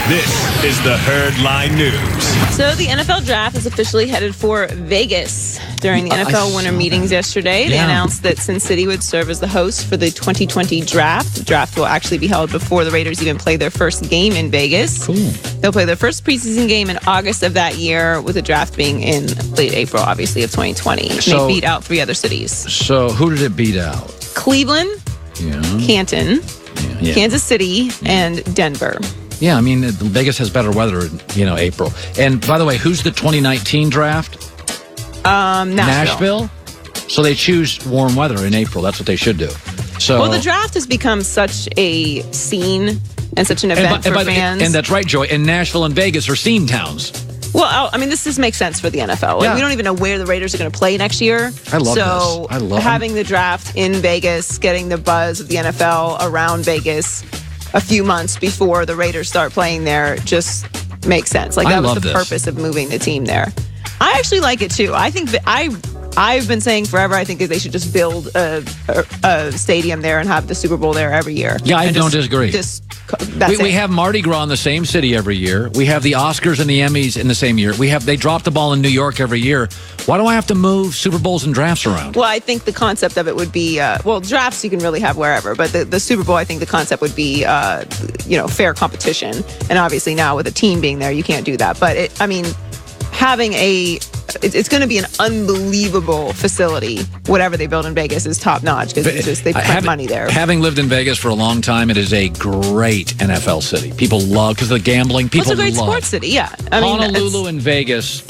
This is the Herd Line News. So the NFL draft is officially headed for Vegas. During the NFL winter meetings yesterday, they announced that Sin City would serve as the host for the 2020 draft. The draft will actually be held before the Raiders even play their first game in Vegas. Cool. They'll play their first preseason game in August of that year, with the draft being in late April, obviously, of 2020. So- they beat out 3 other cities. So who did it beat out? Cleveland, Canton, Yeah. Kansas City, and Denver. Yeah, I mean, Vegas has better weather in, April. And by the way, who's the 2019 draft? Nashville? So they choose warm weather in April. That's what they should do. So, Well, the draft has become such a scene and such an event for fans. And that's right, Joy. And Nashville and Vegas are scene towns. Well, I mean, this just makes sense for the NFL. Yeah. We don't even know where the Raiders are going to play next year. I love so this. I love having the draft in Vegas, getting the buzz of the NFL around Vegas a few months before the Raiders start playing there just makes sense. Like, that was the purpose of moving the team there. I actually like it too. I think that I've been saying forever, I think that they should just build a stadium there and have the Super Bowl there every year. Yeah, I don't disagree. We have Mardi Gras in the same city every year. We have the Oscars and the Emmys in the same year. They drop the ball in New York every year. Why do I have to move Super Bowls and drafts around? Well, I think the concept of it would be, drafts you can really have wherever, but the Super Bowl, I think the concept would be, fair competition. And obviously now with a team being there, you can't do that. But having it's going to be an unbelievable facility. Whatever they build in Vegas is top notch because they print money there. Having lived in Vegas for a long time, it is a great NFL city. People love, because of the gambling. People It's a great love. Sports city, yeah. Honolulu and Vegas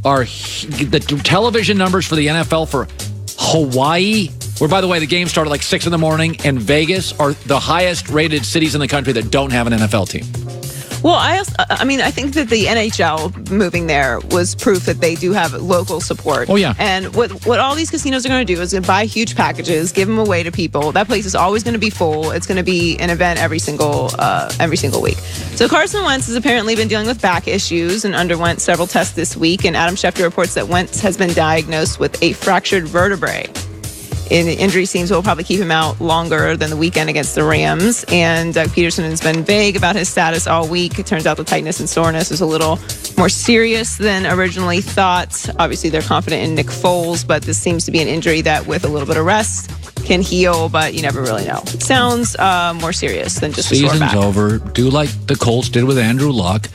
are the television numbers for the NFL for Hawaii, where, by the way, the games start at like 6 in the morning, and Vegas are the highest rated cities in the country that don't have an NFL team. Well, I think that the NHL moving there was proof that they do have local support. Oh, yeah. And what all these casinos are going to do is buy huge packages, give them away to people. That place is always going to be full. It's going to be an event every single week. So Carson Wentz has apparently been dealing with back issues and underwent several tests this week. And Adam Schefter reports that Wentz has been diagnosed with a fractured vertebrae. And the injury seems will probably keep him out longer than the weekend against the Rams. And Doug Peterson has been vague about his status all week. It turns out the tightness and soreness is a little more serious than originally thought. Obviously, they're confident in Nick Foles, but this seems to be an injury that with a little bit of rest can heal, but you never really know. It sounds more serious than just a sore back. Season's over. Do like the Colts did with Andrew Luck.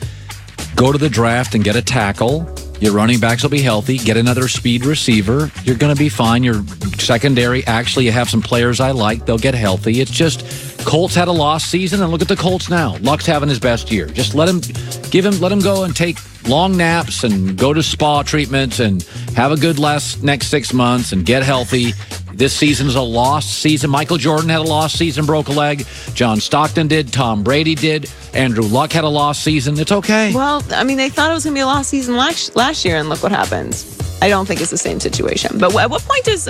Go to the draft and get a tackle. Your running backs will be healthy. Get another speed receiver. You're going to be fine. Your secondary, actually, you have some players I like. They'll get healthy. It's just Colts had a lost season, and look at the Colts now. Luck's having his best year. Just let him go and take long naps and go to spa treatments and have a good next 6 months and get healthy. This season is a lost season. Michael Jordan had a lost season, broke a leg. John Stockton did. Tom Brady did. Andrew Luck had a lost season. It's okay. Well, I mean, they thought it was going to be a lost season last year, and look what happens. I don't think it's the same situation. But at what point does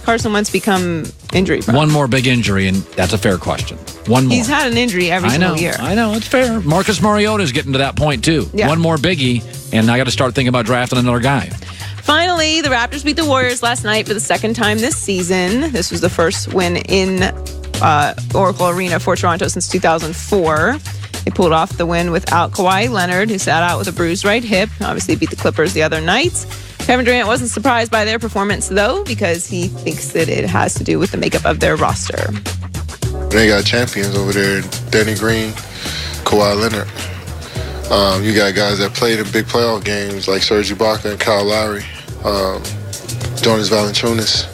Carson Wentz become injury-prone? One more big injury, and that's a fair question. One more. He's had an injury every single year. I know. It's fair. Marcus Mariota's getting to that point, too. Yeah. One more biggie, and I got to start thinking about drafting another guy. Finally, the Raptors beat the Warriors last night for the second time this season. This was the first win in Oracle Arena for Toronto since 2004. They pulled off the win without Kawhi Leonard, who sat out with a bruised right hip. Obviously beat the Clippers the other night. Kevin Durant wasn't surprised by their performance, though, because he thinks that it has to do with the makeup of their roster. They got champions over there, Danny Green, Kawhi Leonard. You got guys that played in big playoff games like Serge Ibaka and Kyle Lowry, Jonas Valanciunas.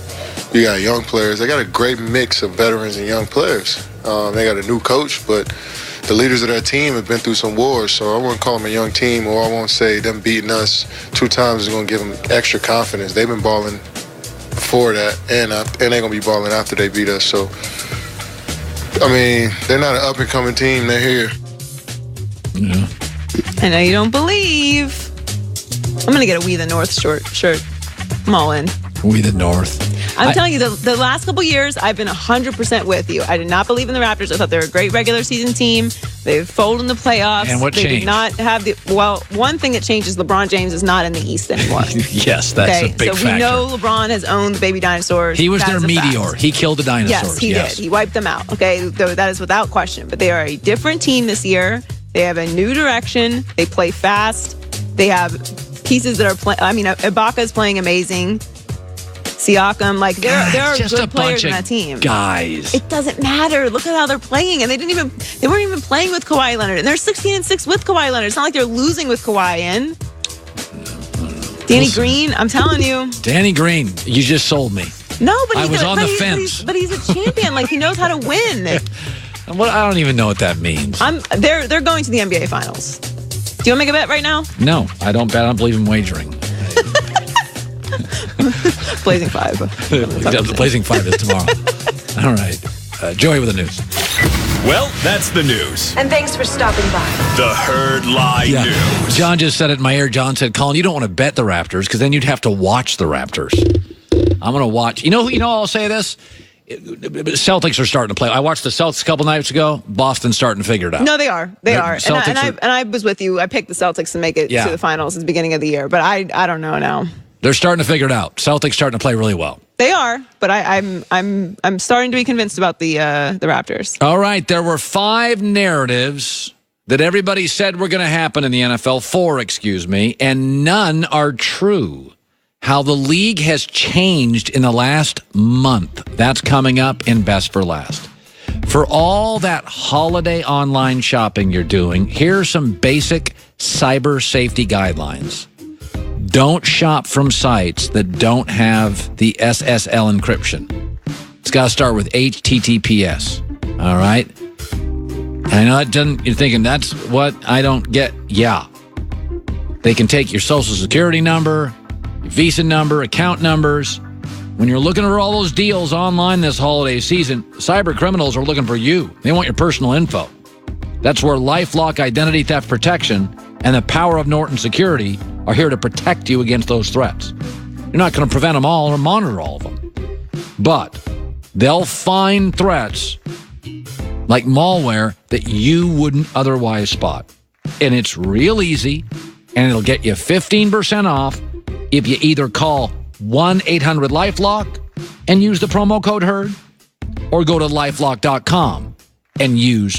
You got young players. They got a great mix of veterans and young players. They got a new coach, but the leaders of that team have been through some wars, so I wouldn't call them a young team, or I won't say them beating us 2 times is going to give them extra confidence. They've been balling before that, and they're going to be balling after they beat us. So, I mean, they're not an up-and-coming team. They're here. Yeah. I know you don't believe. I'm going to get a We the North shirt. I'm all in. We the North. I'm telling you, the last couple years, I've been 100% with you. I did not believe in the Raptors. I thought they were a great regular season team. They've folded in the playoffs. And what they changed? Did not have one thing that changed is LeBron James is not in the East anymore. Yes, that's a big factor. So we know LeBron has owned the baby dinosaurs. He was their meteor. He killed the dinosaurs. Yes, he did. He wiped them out. Okay, that is without question. But they are a different team this year. They have a new direction. They play fast. They have pieces that are playing. I mean, Ibaka's playing amazing. Siakam, like there are just good a players bunch in of that team. guys. It doesn't matter. Look at how they're playing, and they weren't even playing with Kawhi Leonard, and they're 16-6 with Kawhi Leonard. It's not like they're losing with Kawhi in. Danny Green, I'm telling you. Danny Green, you just sold me. No, but I was on the fence. But he's a champion. Like, he knows how to win. Well, I don't even know what that means. They're going to the NBA Finals. Do you want to make a bet right now? No, I don't bet. I don't believe in wagering. Blazing 5. The Blazing 5 is tomorrow. All right. Joey with the news. Well, that's the news. And thanks for stopping by. The Herd Lie News. John just said it in my ear. John said, Colin, you don't want to bet the Raptors because then you'd have to watch the Raptors. I'm going to watch. You know, I'll say this. Celtics are starting to play. I watched the Celtics a couple nights ago. Boston's starting to figure it out. No, they are. They are. And I was with you. I picked the Celtics to make it to the finals at the beginning of the year, but I don't know now. They're starting to figure it out. Celtics starting to play really well. They are, but I'm starting to be convinced about the Raptors. All right, there were 5 narratives that everybody said were going to happen in the NFL. 4, excuse me, and none are true. How the league has changed in the last month. That's coming up in Best for Last. For all that holiday online shopping you're doing, here are some basic cyber safety guidelines. Don't shop from sites that don't have the SSL encryption. It's got to start with HTTPS. All right? I know that doesn't, you're thinking, that's what I don't get. Yeah. They can take your social security number, your Visa number, account numbers. When you're looking for all those deals online this holiday season, cyber criminals are looking for you. They want your personal info. That's where LifeLock Identity Theft Protection and the power of Norton Security are here to protect you against those threats. You're not going to prevent them all or monitor all of them. But they'll find threats like malware that you wouldn't otherwise spot. And it's real easy, and it'll get you 15% off if you either call 1-800-LifeLock and use the promo code HERD, or go to LifeLock.com and use